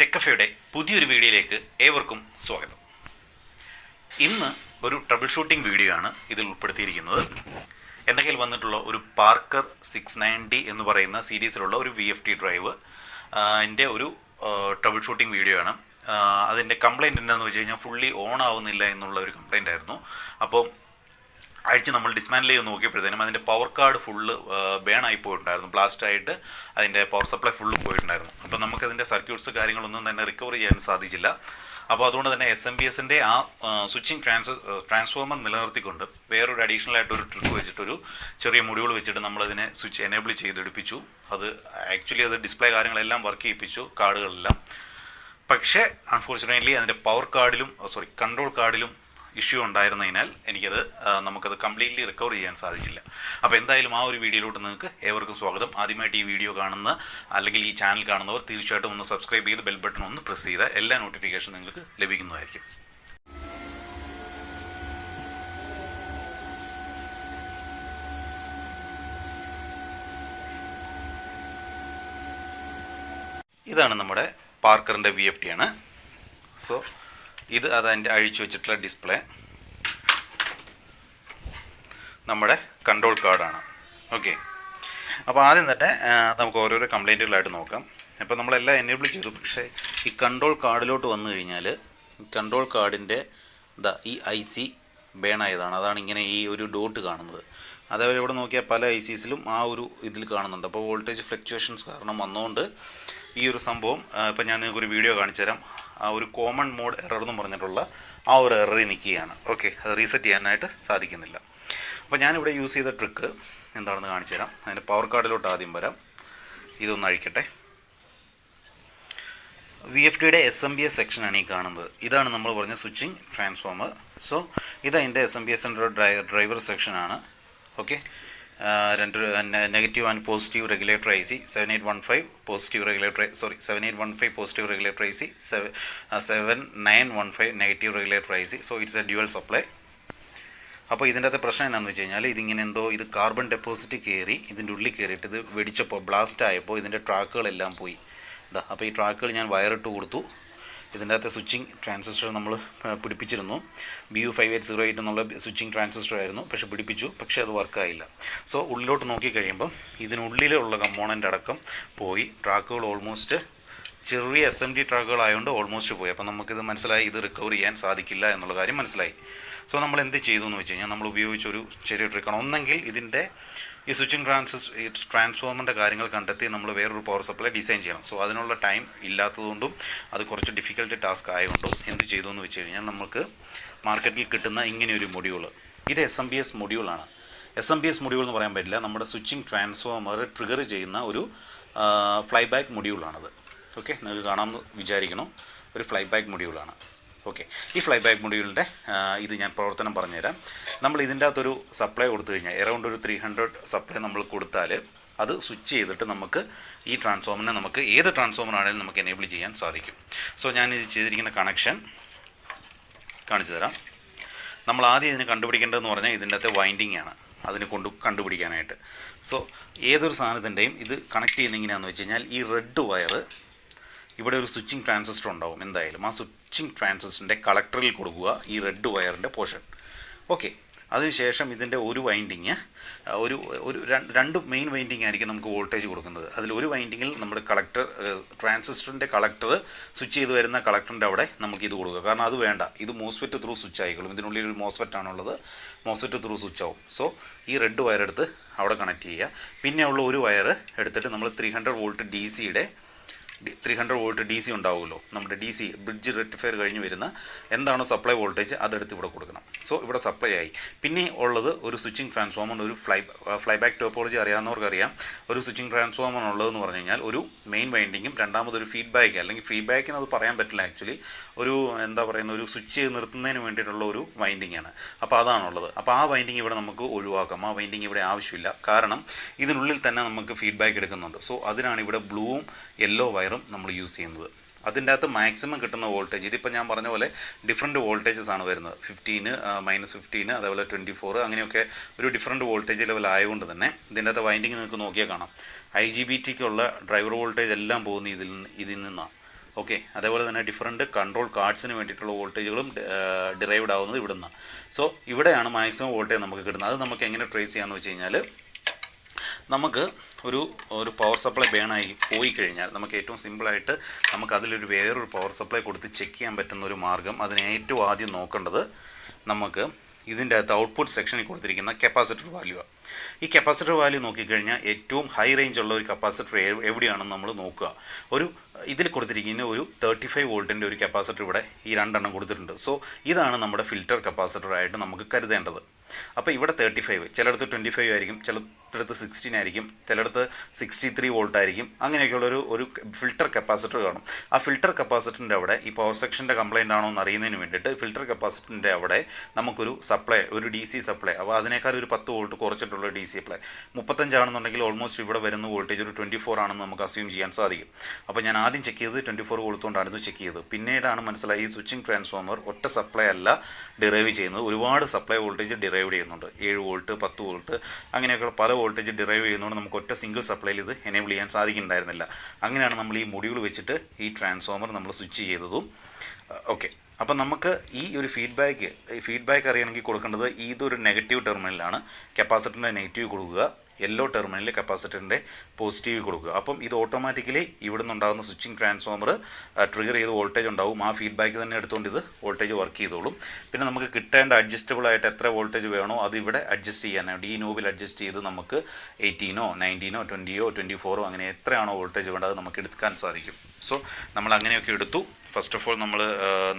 ടെക്കഫയുടെ പുതിയൊരു വീഡിയോയിലേക്ക് ഏവർക്കും സ്വാഗതം. ഇന്ന് ഒരു ട്രബിൾ ഷൂട്ടിംഗ് വീഡിയോ ആണ് ഇതിൽ ഉൾപ്പെടുത്തിയിരിക്കുന്നത്. എൻ്റെ കയ്യിൽ വന്നിട്ടുള്ള ഒരു പാർക്കർ 690 എന്ന് പറയുന്ന സീരീസിലുള്ള ഒരു VFD ഡ്രൈവ് എൻ്റെ ഒരു ട്രബിൾ ഷൂട്ടിംഗ് വീഡിയോ ആണ്. അതിൻ്റെ കംപ്ലയിൻറ്റ് എന്താണെന്ന് വെച്ച് കഴിഞ്ഞാൽ ഫുള്ളി ഓൺ ആവുന്നില്ല എന്നുള്ള ഒരു കംപ്ലയിൻ്റ് ആയിരുന്നു. അപ്പോൾ അഴിച്ച് നമ്മൾ ഡിസ്മാൻഡിൽ ചെയ്ത് നോക്കിയപ്പോഴത്തേനും അതിൻ്റെ പവർ കാർഡ് ഫുള്ള് ബേണായി പോയിട്ടുണ്ടായിരുന്നു. ബ്ലാസ്റ്റായിട്ട് അതിൻ്റെ പവർ സപ്ലൈ ഫുള്ള് പോയിട്ടുണ്ടായിരുന്നു. അപ്പോൾ നമുക്കതിൻ്റെ സർക്യൂട്ട്സ് കാര്യങ്ങളൊന്നും തന്നെ റിക്കവർ ചെയ്യാൻ സാധിച്ചില്ല. അപ്പോൾ അതുകൊണ്ട് തന്നെ SMBSൻ്റെ ആ സ്വിച്ചിങ് ട്രാൻസ്ഫോമർ നിലനിർത്തിക്കൊണ്ട് വേറൊരു അഡീഷണൽ ആയിട്ട് ഒരു ട്രിക്ക് വെച്ചിട്ടൊരു ചെറിയ മൊഡ്യൂൾ വെച്ചിട്ട് നമ്മളതിനെ സ്വിച്ച് എനേബിൾ ചെയ്തെടുപ്പിച്ചു. അത് ആക്ച്വലി അത് ഡിസ്പ്ലേ കാര്യങ്ങളെല്ലാം വർക്ക് ചെയ്യിപ്പിച്ചു, കാർഡുകളെല്ലാം. പക്ഷേ അൺഫോർച്ചുനേറ്റ്ലി അതിൻ്റെ കൺട്രോൾ കാർഡിലും ഇഷ്യൂ ഉണ്ടായിരുന്നതിനാൽ നമുക്കത് കംപ്ലീറ്റ്ലി റിക്കവർ ചെയ്യാൻ സാധിച്ചില്ല. അപ്പോൾ എന്തായാലും ആ ഒരു വീഡിയോയിലോട്ട് നിങ്ങൾക്ക് ഏവർക്കും സ്വാഗതം. ആദ്യമായിട്ട് ഈ വീഡിയോ കാണുന്ന അല്ലെങ്കിൽ ഈ ചാനൽ കാണുന്നവർ തീർച്ചയായിട്ടും ഒന്ന് സബ്സ്ക്രൈബ് ചെയ്ത് ബെൽ ബട്ടൺ ഒന്ന് പ്രസ് ചെയ്താൽ എല്ലാ നോട്ടിഫിക്കേഷൻ നിങ്ങൾക്ക് ലഭിക്കുന്നതായിരിക്കും. ഇതാണ് നമ്മുടെ പാർക്കറിൻ്റെ VFD ആണ്. സോ ഇത് അതിൻ്റെ അഴിച്ചു വെച്ചിട്ടുള്ള ഡിസ്പ്ലേ, നമ്മുടെ കൺട്രോൾ കാർഡാണ്. ഓക്കെ, അപ്പോൾ ആദ്യം തന്നെ നമുക്ക് ഓരോരോ കംപ്ലയിൻറ്റുകളായിട്ട് നോക്കാം. അപ്പോൾ നമ്മളെല്ലാം എനേബിൾ ചെയ്തു. പക്ഷേ ഈ കൺട്രോൾ കാർഡിലോട്ട് വന്നു കഴിഞ്ഞാൽ കൺട്രോൾ കാർഡിൻ്റെ ഈ IC ബേണായതാണ്. അതാണ് ഇങ്ങനെ ഈ ഒരു ഡോട്ട് കാണുന്നത്. അതേപോലെ ഇവിടെ നോക്കിയാൽ പല ICസിലും ആ ഒരു ഇതിൽ കാണുന്നുണ്ട്. അപ്പോൾ വോൾട്ടേജ് ഫ്ലക്ച്വേഷൻസ് കാരണം വന്നുകൊണ്ട് ഈ ഒരു സംഭവം ഇപ്പോൾ ഞാൻ നിങ്ങൾക്കൊരു വീഡിയോ കാണിച്ചു തരാം. ആ ഒരു കോമൺ മോഡ് എറർ എന്ന് പറഞ്ഞിട്ടുള്ള ആ ഒരു എററിൽ നിൽക്കുകയാണ്. ഓക്കെ, അത് റീസെറ്റ് ചെയ്യാനായിട്ട് സാധിക്കുന്നില്ല. അപ്പോൾ ഞാനിവിടെ യൂസ് ചെയ്ത ട്രിക്ക് എന്താണെന്ന് കാണിച്ചു തരാം. അതിൻ്റെ പവർ കാർഡിലോട്ട് ആദ്യം വരാം. ഇതൊന്ന് അഴിക്കട്ടെ. VFDയുടെ SMBS സെക്ഷനാണ് ഈ കാണുന്നത്. ഇതാണ് നമ്മൾ പറഞ്ഞ സ്വിച്ചിങ് ട്രാൻസ്ഫോമർ. സോ ഇതതിൻ്റെ SMBSൻ്റെ ഡ്രൈവർ സെക്ഷനാണ്. ഓക്കെ, രണ്ട് negative and positive regulator IC 7815 positive regulator 7815 positive regulator IC 7915 negative regulator IC. So it's A dual supply. അപ്പോൾ ഇതിൻ്റെ അകത്തെ പ്രശ്നം എന്താണെന്ന് വെച്ച് കഴിഞ്ഞാൽ ഇതിങ്ങനെ ഇത് കാർബൺ ഡെപ്പോസിറ്റ് കയറി ഇതിൻ്റെ ഉള്ളിൽ കയറിയിട്ട് ഇത് വെടിച്ചപ്പോൾ ബ്ലാസ്റ്റ് ആയപ്പോൾ ഇതിൻ്റെ ട്രാക്കുകളെല്ലാം പോയി. അപ്പോൾ ഈ ട്രാക്കുകൾ ഞാൻ വയറിട്ട് കൊടുത്തു. ഇതിൻ്റെ അകത്തെ സ്വിച്ചിങ് ട്രാൻസിസ്റ്റർ നമ്മൾ പിടിപ്പിച്ചിരുന്നു. BU5808 എന്നുള്ള സ്വിച്ചിങ് ട്രാൻസിസ്റ്റർ ആയിരുന്നു. പക്ഷെ പിടിപ്പിച്ചു, പക്ഷേ അത് വർക്കായില്ല. സോ ഉള്ളിലോട്ട് നോക്കിക്കഴിയുമ്പം ഇതിനുള്ളിലുള്ള കമ്പോണൻ്റ് അടക്കം പോയി. ട്രാക്കുകൾ ഓൾമോസ്റ്റ് ചെറിയ SMD ട്രാക്കുകളായതുകൊണ്ട് ഓൾമോസ്റ്റ് പോയി. അപ്പോൾ നമുക്കിത് മനസ്സിലായി, ഇത് റിക്കവർ ചെയ്യാൻ സാധിക്കില്ല എന്നുള്ള കാര്യം മനസ്സിലായി. സോ നമ്മൾ എന്ത് ചെയ്തു എന്ന് വെച്ച് കഴിഞ്ഞാൽ നമ്മൾ ഉപയോഗിച്ചൊരു ചെറിയ ട്രിക്കാണ്. ഒന്നെങ്കിൽ ഇതിൻ്റെ ഈ സ്വിച്ചിങ് ട്രാൻസ്ഫോമറിൻ്റെ കാര്യങ്ങൾ കണ്ടെത്തി നമ്മൾ വേറൊരു പവർ സപ്ലൈ ഡിസൈൻ ചെയ്യണം. സോ അതിനുള്ള ടൈം ഇല്ലാത്തതുകൊണ്ടും അത് കുറച്ച് ഡിഫിക്കൽട്ട് ടാസ്ക് ആയതുകൊണ്ടും എന്ത് ചെയ്തു എന്ന് വെച്ച് കഴിഞ്ഞാൽ നമുക്ക് മാർക്കറ്റിൽ കിട്ടുന്ന ഇങ്ങനെയൊരു മൊഡ്യൂൾ, ഇത് SMBS മൊഡ്യൂളാണ്. SMBS മൊഡ്യൂൾ എന്ന് പറയാൻ പറ്റില്ല, നമ്മുടെ സ്വിച്ചിങ് ട്രാൻസ്ഫോമർ ട്രിഗർ ചെയ്യുന്ന ഒരു ഫ്ലൈബാക്ക് മൊഡ്യൂളാണത്. ഓക്കെ, നിങ്ങൾക്ക് കാണാമെന്ന് വിചാരിക്കണം. ഒരു ഫ്ലൈബാക്ക് മൊഡ്യൂളാണ്. ഓക്കെ, ഈ ഫ്ലൈബാക്ക് മൊഡ്യൂളിൻ്റെ ഇത് ഞാൻ പ്രവർത്തനം പറഞ്ഞുതരാം. നമ്മൾ ഇതിൻ്റെ അകത്തൊരു സപ്ലൈ കൊടുത്തു കഴിഞ്ഞാൽ എറൗണ്ട് ഒരു 300 സപ്ലൈ നമ്മൾ കൊടുത്താൽ അത് സ്വിച്ച് ചെയ്തിട്ട് നമുക്ക് ഈ ട്രാൻസ്ഫോമറിനെ നമുക്ക് ഏത് ട്രാൻസ്ഫോമർ ആണെങ്കിലും നമുക്ക് എനേബിൾ ചെയ്യാൻ സാധിക്കും. സോ ഞാൻ ഇത് ചെയ്തിരിക്കുന്ന കണക്ഷൻ കാണിച്ചു തരാം. നമ്മൾ ആദ്യം ഇതിന് കണ്ടുപിടിക്കേണ്ടതെന്ന് പറഞ്ഞാൽ ഇതിൻ്റെ അകത്തെ വൈൻഡിങ് ആണ് അതിന് കണ്ടുപിടിക്കാനായിട്ട്. സോ ഏതൊരു സാധനത്തിൻ്റെയും ഇത് കണക്ട് ചെയ്യുന്ന എങ്ങനെയാണെന്ന് വെച്ച് കഴിഞ്ഞാൽ ഈ റെഡ് വയർ ഇവിടെ ഒരു സ്വിച്ചിങ് ട്രാൻസിസ്റ്റർ ഉണ്ടാവും. എന്തായാലും ആ സ്വിച്ചിങ് ട്രാൻസിസ്റ്ററിൻ്റെ കളക്ടറിൽ കൊടുക്കുക ഈ റെഡ് വയറിൻ്റെ പോർഷൻ. ഓക്കെ, അതിനുശേഷം ഇതിൻ്റെ ഒരു വൈൻഡിങ് രണ്ട് മെയിൻ വൈൻഡിങ് ആയിരിക്കും നമുക്ക് വോൾട്ടേജ് കൊടുക്കുന്നത്. അതിൽ ഒരു വൈൻഡിങ്ങിൽ നമ്മുടെ ട്രാൻസിസ്റ്ററിൻ്റെ കളക്ടർ സ്വിച്ച് ചെയ്ത് വരുന്ന കളക്ടറിൻ്റെ അവിടെ നമുക്ക് ഇത് കൊടുക്കുക. കാരണം അത് വേണ്ട, ഇത് മോസ്ഫെറ്റ് ത്രൂ സ്വിച്ച് ആയിക്കോളും. ഇതിനുള്ളിൽ ഒരു മോസ്ഫെറ്റ് ആണുള്ളത്, മോസ്ഫെറ്റ് ത്രൂ സ്വിച്ച് ആവും. സോ ഈ റെഡ് വയർ എടുത്ത് അവിടെ കണക്ട് ചെയ്യുക. പിന്നെയുള്ള ഒരു വയർ എടുത്തിട്ട് നമ്മൾ 300 വോൾട്ട് DC ഉണ്ടാവുമല്ലോ, നമ്മുടെ DC ബ്രിഡ്ജ് റെക്ടിഫയർ കഴിഞ്ഞ് വരുന്ന എന്താണോ സപ്ലൈ വോൾട്ടേജ് അതെടുത്ത് ഇവിടെ കൊടുക്കണം. സോ ഇവിടെ സപ്ലൈ ആയി. പിന്നെ ഉള്ളത് ഒരു സ്വിച്ചിങ് ട്രാൻസ്ഫോമർ, ഒരു ഫ്ലൈബാക്ക് ടോപ്പോളജി അറിയാവുന്നവർക്കറിയാം. ഒരു സ്വിച്ചിങ് ട്രാൻസ്ഫോമർ ഉള്ളതെന്ന് പറഞ്ഞു കഴിഞ്ഞാൽ ഒരു മെയിൻ വൈൻഡിങ്ങും രണ്ടാമതൊരു ഫീഡ്ബാക്ക്, അല്ലെങ്കിൽ ഫീഡ്ബാക്കിന് അത് പറയാൻ പറ്റില്ല ആക്ച്വലി, ഒരു ഒരു സ്വിച്ച് ചെയ്ത് നിർത്തുന്നതിന് വേണ്ടിയിട്ടുള്ള ഒരു വൈൻഡിങ് ആണ്. അപ്പോൾ അതാണുള്ളത്. അപ്പോൾ ആ വൈൻഡിങ് ഇവിടെ നമുക്ക് ഒഴിവാക്കാം. ആ വൈൻഡിങ് ഇവിടെ ആവശ്യമില്ല, കാരണം ഇതിനുള്ളിൽ തന്നെ നമുക്ക് ഫീഡ്ബാക്ക് എടുക്കുന്നുണ്ട്. സോ അതിനാണ് ഇവിടെ ബ്ലൂവും യെല്ലോ വയറും നമ്മൾ യൂസ് ചെയ്യുന്നത്. അതിൻ്റെ അകത്ത് മാക്സിമം കിട്ടുന്ന വോൾട്ടേജ് ഇതിപ്പോൾ ഞാൻ പറഞ്ഞ പോലെ ഡിഫറെൻറ്റ് വോൾട്ടേജസ് ആണ് വരുന്നത്. 15, -15, അതേപോലെ 24, അങ്ങനെയൊക്കെ ഒരു ഡിഫറെൻറ്റ് വോൾട്ടേജ് ലെവൽ ആയതുകൊണ്ട് തന്നെ ഇതിൻ്റെ അകത്ത് വൈൻഡിങ് നിങ്ങൾക്ക് നോക്കിയാൽ കാണാം. IGBTക്കുള്ള ഡ്രൈവർ വോൾട്ടേജ് എല്ലാം പോകുന്ന ഇതിൽ നിന്നാണ്. ഓക്കെ, അതേപോലെ തന്നെ ഡിഫറൻറ്റ് കൺട്രോൾ കാർഡ്സിന് വേണ്ടിയിട്ടുള്ള വോൾട്ടേജുകളും ഡിറൈവ്ഡ് ആവുന്നത് ഇവിടെ നിന്നാണ്. സോ ഇവിടെയാണ് മാക്സിമം വോൾട്ടേജ് നമുക്ക് കിട്ടുന്നത്. അത് നമുക്ക് എങ്ങനെ ട്രേസ് ചെയ്യാമെന്ന് വെച്ച് കഴിഞ്ഞാൽ, നമുക്ക് ഒരു പവർ സപ്ലൈ ബേണായി പോയി കഴിഞ്ഞാൽ നമുക്ക് ഏറ്റവും സിമ്പിളായിട്ട് നമുക്ക് അതിലൊരു വേറൊരു പവർ സപ്ലൈ കൊടുത്ത് ചെക്ക് ചെയ്യാൻ പറ്റുന്ന ഒരു മാർഗ്ഗം, അതിന് ഏറ്റവും ആദ്യം നോക്കേണ്ടത് നമുക്ക് ഇതിൻ്റെ അകത്ത് ഔട്ട്പുട്ട് സെക്ഷനിൽ കൊടുത്തിരിക്കുന്ന കപ്പാസിറ്റർ വാല്യൂ. ഈ കപ്പാസിറ്റർ വാല്യൂ നോക്കിക്കഴിഞ്ഞാൽ ഏറ്റവും ഹൈ റേഞ്ച് ഉള്ള ഒരു കപ്പാസിറ്റർ എവിടെയാണെന്ന് നമ്മൾ നോക്കുക. ഇതിൽ കൊടുത്തിരിക്കുന്ന ഒരു 35 വോൾട്ടിൻ്റെ ഒരു കപ്പാസിറ്റർ ഇവിടെ ഈ രണ്ടെണ്ണം കൊടുത്തിട്ടുണ്ട്. സോ ഇതാണ് നമ്മുടെ ഫിൽറ്റർ കപ്പാസിറ്ററായിട്ട് നമുക്ക് കരുതേണ്ടത്. അപ്പോൾ ഇവിടെ 35, ചിലയിടത്ത് 25 ആയിരിക്കും, ചിലയിടത്ത് 16 ആയിരിക്കും, ചിലയിടത്ത് 63 വോൾട്ട് ആയിരിക്കും. അങ്ങനെയൊക്കെയുള്ളൊരു ഫിൽറ്റർ കപ്പാസിറ്റർ കാണും. ആ ഫിൽറ്റർ കപ്പാസിറ്ററിൻ്റെ അവിടെ ഈ പവർ സെക്ഷൻ്റെ കംപ്ലയിൻ്റ് ആണോ എന്ന് അറിയുന്നതിന് വേണ്ടിയിട്ട് ഫിൽറ്റർ കപ്പാസിറ്ററിൻ്റെ അവിടെ നമുക്കൊരു സപ്ലൈ, ഒരു DC സപ്ലൈ, അപ്പോൾ അതിനേക്കാൾ ഒരു 10 വോൾട്ട് കുറച്ചിട്ടുള്ള DC സപ്ലൈ 35 ആണെന്നുണ്ടെങ്കിൽ ഓൾമോസ്റ്റ് ഇവിടെ വരുന്ന വോൾട്ടേജ് ഒരു 24 ആണെന്ന് നമുക്ക് അസ്യൂം ചെയ്യാൻ സാധിക്കും. അപ്പോൾ ഞാൻ ആദ്യം ചെക്ക് ചെയ്തത് 24 കൊടുത്തുകൊണ്ടാണ് ഇത് ചെക്ക് ചെയ്തത്. പിന്നീടാണ് മനസ്സിലായി ഈ സ്വിച്ചിങ് ട്രാൻസ്ഫോമർ ഒറ്റ സപ്ലൈ അല്ല ഡിറൈവ് ചെയ്യുന്നത്, ഒരുപാട് സപ്ലൈ വോൾട്ടേജ് ഡിറൈവ് ചെയ്യുന്നുണ്ട്. 7 വോൾട്ട്, 10 വോൾട്ട്, അങ്ങനെയൊക്കെ പല വോൾട്ടേജ് ഡിറൈവ് ചെയ്യുന്നതുകൊണ്ട് നമുക്ക് ഒറ്റ സിംഗിൾ സപ്ലൈയിൽ ഇത് എനേബിൾ ചെയ്യാൻ സാധിക്കുന്നുണ്ടായിരുന്നില്ല. അങ്ങനെയാണ് നമ്മൾ ഈ മൊഡ്യൂൾ വെച്ചിട്ട് ഈ ട്രാൻസ്ഫോമർ നമ്മൾ സ്വിച്ച് ചെയ്തതും. ഓക്കെ, അപ്പം നമുക്ക് ഈ ഒരു ഫീഡ്ബാക്ക് അറിയണമെങ്കിൽ കൊടുക്കേണ്ടത് ഇതൊരു നെഗറ്റീവ് ടെർമിനലാണ്. കപ്പാസിറ്ററിൻ്റെ നെഗറ്റീവ് കൊടുക്കുക, യെല്ലോ ടെർമിനലിൽ കപ്പാസിറ്ററിൻ്റെ പോസിറ്റീവ് കൊടുക്കുക. അപ്പം ഇത് ഓട്ടോമാറ്റിക്കലി ഇവിടെ നിന്നുണ്ടാകുന്ന സ്വിച്ചിങ് ട്രാൻസ്ഫോമർ ട്രിഗർ ചെയ്ത് വോൾട്ടേജ് ഉണ്ടാവും. ആ ഫീഡ്ബാക്ക് തന്നെ എടുത്തുകൊണ്ട് ഇത് വോൾട്ടേജ് വർക്ക് ചെയ്തോളും. പിന്നെ നമുക്ക് കിട്ടേണ്ട അഡ്ജസ്റ്റബിൾ ആയിട്ട് എത്ര വോൾട്ടേജ് വേണോ അത് ഇവിടെ അഡ്ജസ്റ്റ് ചെയ്യാനായിട്ട് ഈ നോബിൽ അഡ്ജസ്റ്റ് ചെയ്ത് നമുക്ക് 18, 19, 20, 24 അങ്ങനെ എത്രയാണോ വോൾട്ടേജ് വേണ്ടത് നമുക്ക് എടുക്കാൻ സാധിക്കും. സോ നമ്മൾ അങ്ങനെയൊക്കെ എടുത്തു. ഫസ്റ്റ് ഓഫ് ഓൾ നമ്മൾ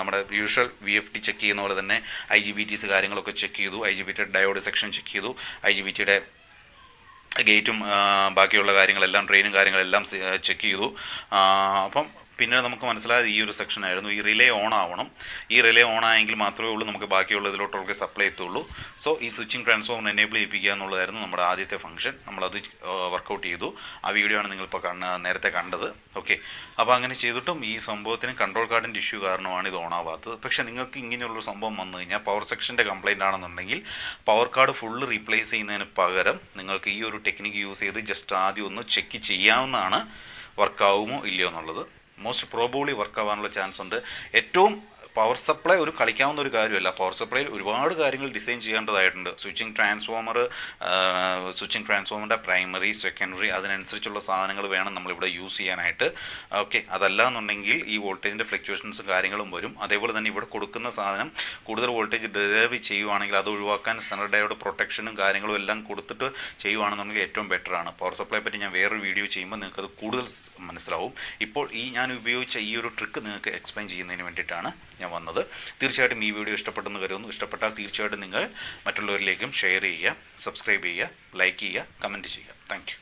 നമ്മുടെ യൂഷ്വൽ VFD ചെക്ക് ചെയ്യുന്ന പോലെ തന്നെ IGBTs കാര്യങ്ങളൊക്കെ ചെക്ക് ചെയ്തു. IGBT ഡയോഡ് സെക്ഷൻ ചെക്ക് ചെയ്തു. IGBTയുടെ ഗേറ്റും ബാക്കിയുള്ള കാര്യങ്ങളെല്ലാം, ഡ്രെയിനും കാര്യങ്ങളെല്ലാം ചെക്ക് ചെയ്തു. അപ്പം പിന്നീട് നമുക്ക് മനസ്സിലായത് ഈ ഒരു സെക്ഷനായിരുന്നു. ഈ റിലേ ഓൺ ആവണം. ഈ റിലേ ഓൺ ആയെങ്കിൽ മാത്രമേ ഉള്ളൂ നമുക്ക് ബാക്കിയുള്ള ഇതിലോട്ടൊക്കെ സപ്ലൈ എത്തുള്ളൂ. സോ ഈ സ്വിച്ചിങ് ട്രാൻസ്ഫോമർ എനേബിൾ ചെയ്യിപ്പിക്കുക എന്നുള്ളതായിരുന്നു നമ്മുടെ ആദ്യത്തെ ഫംഗ്ഷൻ. നമ്മളത് വർക്കൗട്ട് ചെയ്തു. ആ വീഡിയോ ആണ് നിങ്ങളിപ്പോൾ നേരത്തെ കണ്ടത്. ഓക്കെ, അപ്പോൾ അങ്ങനെ ചെയ്തിട്ടും ഈ സംഭവത്തിന് കൺട്രോൾ കാർഡിൻ്റെ ഇഷ്യൂ കാരണമാണ് ഇത് ഓൺ ആവാത്തത്. പക്ഷേ നിങ്ങൾക്ക് ഇങ്ങനെയുള്ളൊരു സംഭവം വന്നു കഴിഞ്ഞാൽ പവർ സെക്ഷൻ്റെ കംപ്ലയിൻ്റ് ആണെന്നുണ്ടെങ്കിൽ പവർ കാർഡ് ഫുള്ള് റീപ്ലേസ് ചെയ്യുന്നതിന് പകരം നിങ്ങൾക്ക് ഈ ഒരു ടെക്നിക്ക് യൂസ് ചെയ്ത് ജസ്റ്റ് ആദ്യം ഒന്ന് ചെക്ക് ചെയ്യാവുന്നതാണ് വർക്കാവുമോ ഇല്ലയോ എന്നുള്ളത്. മോസ്റ്റ് പ്രോബബ്ലി വർക്കാവാനുള്ള ചാൻസ് ഉണ്ട്. ഏറ്റവും പവർ സപ്ലൈ ഒരു കളിക്കാവുന്ന ഒരു കാര്യമല്ല. പവർ സപ്ലൈയിൽ ഒരുപാട് കാര്യങ്ങൾ ഡിസൈൻ ചെയ്യേണ്ടതായിട്ടുണ്ട്. സ്വിച്ചിങ് ട്രാൻസ്ഫോമറിൻ്റെ പ്രൈമറി, സെക്കൻഡറി, അതിനനുസരിച്ചുള്ള സാധനങ്ങൾ വേണം നമ്മളിവിടെ യൂസ് ചെയ്യാനായിട്ട്. ഓക്കെ, അതല്ല എന്നുണ്ടെങ്കിൽ ഈ വോൾട്ടേജിൻ്റെ ഫ്ലക്ച്വേഷൻസ് കാര്യങ്ങളും വരും. അതേപോലെ തന്നെ ഇവിടെ കൊടുക്കുന്ന സാധനം കൂടുതൽ വോൾട്ടേജ് ഡെലിവറി ചെയ്യുവാണെങ്കിൽ അത് ഒഴിവാക്കാൻ സെൻട്രൽ ഡയോഡ് പ്രൊട്ടക്ഷനും കാര്യങ്ങളും എല്ലാം കൊടുത്തിട്ട് ചെയ്യുവാണെന്നുണ്ടെങ്കിൽ ഏറ്റവും ബെറ്ററാണ്. പവർ സപ്ലൈ പറ്റി ഞാൻ വേറൊരു വീഡിയോ ചെയ്യുമ്പോൾ നിങ്ങൾക്കത് കൂടുതൽ മനസ്സിലാവും. ഇപ്പോൾ ഞാൻ ഉപയോഗിച്ച ഈ ഒരു ട്രിക്ക് നിങ്ങൾക്ക് എക്സ്പ്ലെയിൻ ചെയ്യുന്നതിന് വേണ്ടിയിട്ടാണ് ഞാൻ വന്നത്. തീർച്ചയായിട്ടും ഈ വീഡിയോ ഇഷ്ടപ്പെട്ടെന്ന് കരുതുന്നു. ഇഷ്ടപ്പെട്ടാൽ തീർച്ചയായിട്ടും നിങ്ങൾ മറ്റുള്ളവരിലേക്കും ഷെയർ ചെയ്യുക, സബ്സ്ക്രൈബ് ചെയ്യുക, ലൈക്ക് ചെയ്യുക, കമൻറ്റ് ചെയ്യുക. Thank you.